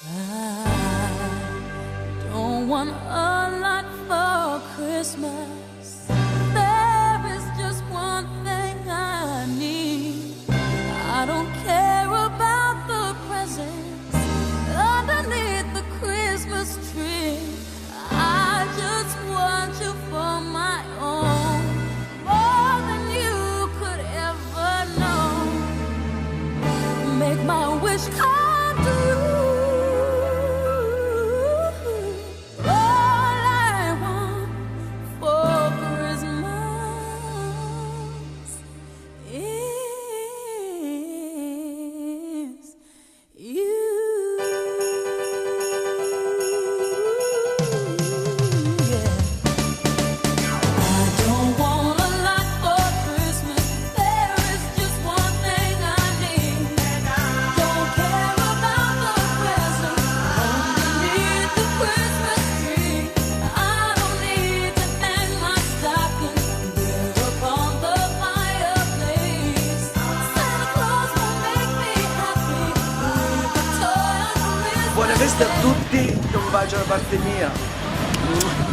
I don't want a lot for Christmas. There is just one thing I need. I don't care about the presents underneath the Christmas tree. I just want you for my own, more than you could ever know. Make my wish come true. All I want for Christmas is you. Buone feste a tutti, un bacio da parte mia.